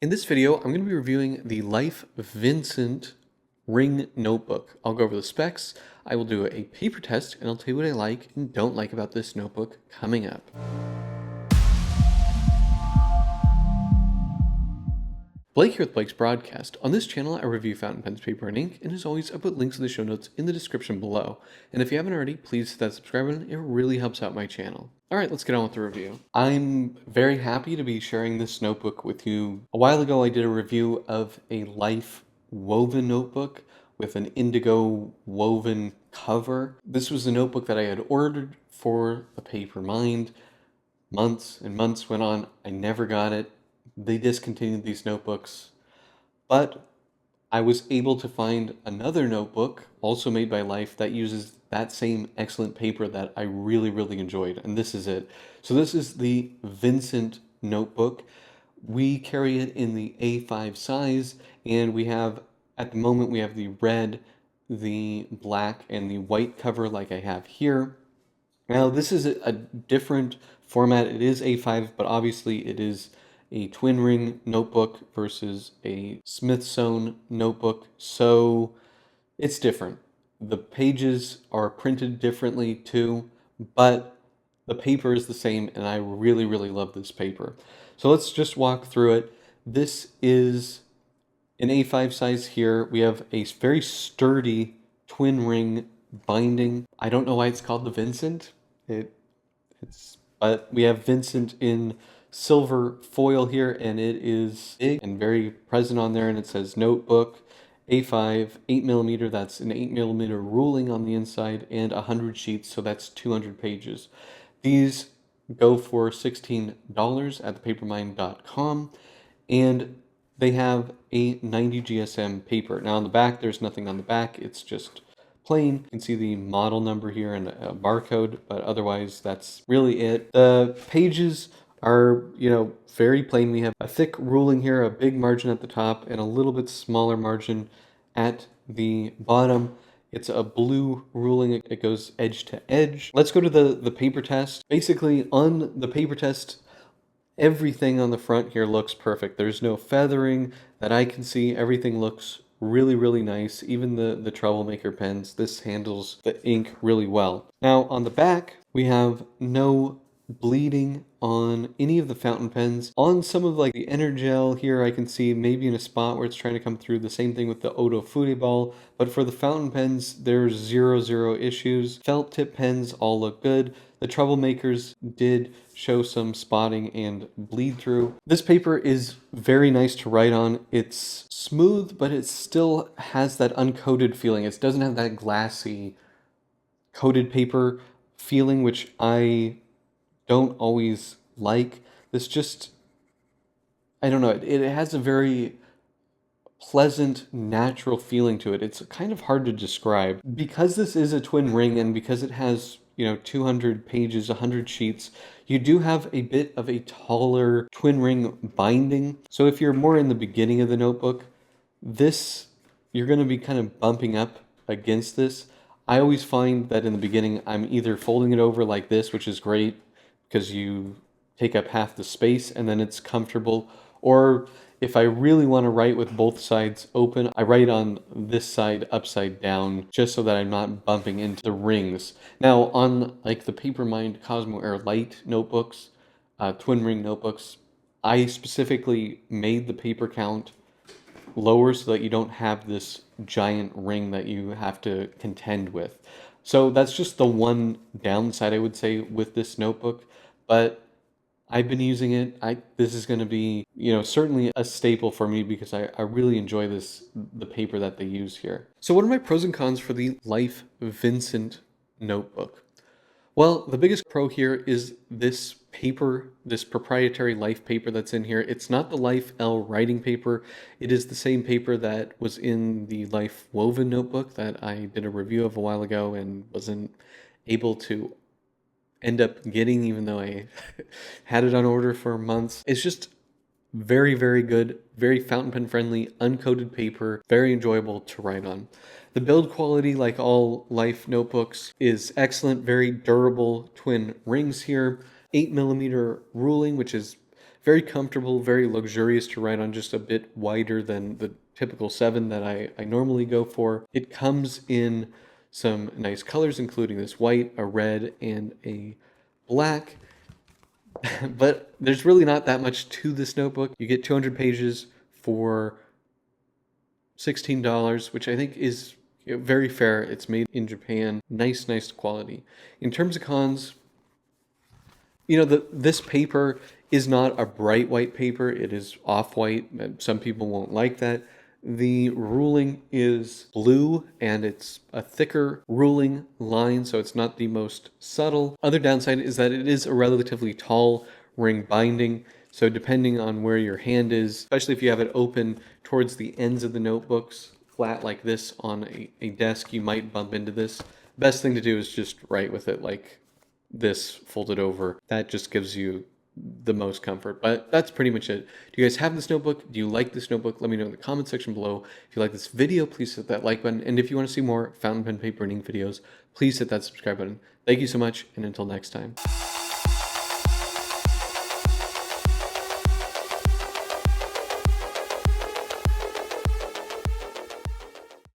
In this video, I'm going to be reviewing the Life Vincent Ring Notebook. I'll go over the specs, I will do a paper test, and I'll tell you what I like and don't like about this notebook coming up. Blake here with Blake's Broadcast. On this channel, I review fountain pens, paper, and ink, and as always, I put links to the show notes in the description below. And if you haven't already, please hit that subscribe button, it really helps out my channel. Alright, let's get on with the review. I'm very happy to be sharing this notebook with you. A while ago, I did a review of a Life woven notebook with an indigo woven cover. This was a notebook that I had ordered for the Paper Mind. Months and months went on, I never got it. They discontinued these notebooks, but I was able to find another notebook, also made by Life, that uses that same excellent paper that I really enjoyed, and this is it. So this is the Vincent notebook. We carry it in the A5 size, and we have, at the moment, we have the red, the black, and the white cover like I have here. Now, this is a different format. It is A5, but obviously it is a twin ring notebook versus a Smithsonian notebook, so it's different. The pages are printed differently too, but the paper is the same, and I really love this paper. So let's just walk through it. This is an A5 size here. We have a very sturdy twin ring binding. I don't know why it's called the Vincent. But we have Vincent in silver foil here, and it is big and very present on there, and it says notebook A5 8mm. That's an 8mm ruling on the inside, and 100 sheets, so that's 200 pages. These go for $16 at thepapermind.com, and they have a 90 GSM paper. Now on the back, there's nothing on the back, it's just plain. You can see the model number here and a barcode, but otherwise that's really it. The pages are, very plain. We have a thick ruling here, a big margin at the top, and a little bit smaller margin at the bottom. It's a blue ruling. It goes edge to edge. Let's go to the paper test. Basically, on the paper test, everything on the front here looks perfect. There's no feathering that I can see. Everything looks really nice. Even the troublemaker pens, this handles the ink really well. Now on the back, we have no bleeding on any of the fountain pens. On some of like the Energel here, I can see maybe in a spot where it's trying to come through. The same thing with the Odo Ball, but for the fountain pens, there's zero issues. Felt tip pens all look good. The troublemakers did show some spotting and bleed through. This paper is very nice to write on. It's smooth, but it still has that uncoated feeling. It doesn't have that glassy coated paper feeling, which I don't always like. This just, I don't know, it has a very pleasant, natural feeling to it. It's kind of hard to describe. Because this is a twin ring and because it has 200 pages, 100 sheets, you do have a bit of a taller twin ring binding. So if you're more in the beginning of the notebook, you're going to be kind of bumping up against this. I always find that in the beginning, I'm either folding it over like this, which is great because you take up half the space and then it's comfortable, or if I really want to write with both sides open, I write on this side upside down just so that I'm not bumping into the rings. Now on like the Papermind Cosmo Air Light notebooks, twin ring notebooks, I specifically made the paper count lower so that you don't have this giant ring that you have to contend with. So that's just the one downside I would say with this notebook, but I've been using it. This is going to be, certainly a staple for me because I really enjoy the paper that they use here. So what are my pros and cons for the Life Vincent notebook? Well, the biggest pro here is this paper, this proprietary Life paper that's in here. It's not the Life L writing paper. It is the same paper that was in the Life woven notebook that I did a review of a while ago and wasn't able to end up getting, even though I had it on order for months. It's just very good, very fountain pen friendly, uncoated paper, very enjoyable to write on. The build quality, like all Life notebooks, is excellent, very durable twin rings here. 8mm ruling, which is Very comfortable, very luxurious to write on, just a bit wider than the typical 7 that I normally go for. It comes in some nice colors, including this white, a red, and a black. But there's really not that much to this notebook. You get 200 pages for $16, which I think is very fair. It's made in Japan. Nice quality. In terms of cons, this paper is not a bright white paper. It is off-white. Some people won't like that. The ruling is blue, and it's a thicker ruling line, so it's not the most subtle. Other downside is that it is a relatively tall ring binding, so depending on where your hand is, especially if you have it open towards the ends of the notebooks, flat like this on a desk, you might bump into this. Best thing to do is just write with it like this folded over. That just gives you the most comfort. But that's pretty much it. Do you guys have this notebook? Do you like this notebook? Let me know in the comment section below. If you like this video, please hit that like button. And if you want to see more fountain pen paper and ink videos, please hit that subscribe button. Thank you so much, and until next time.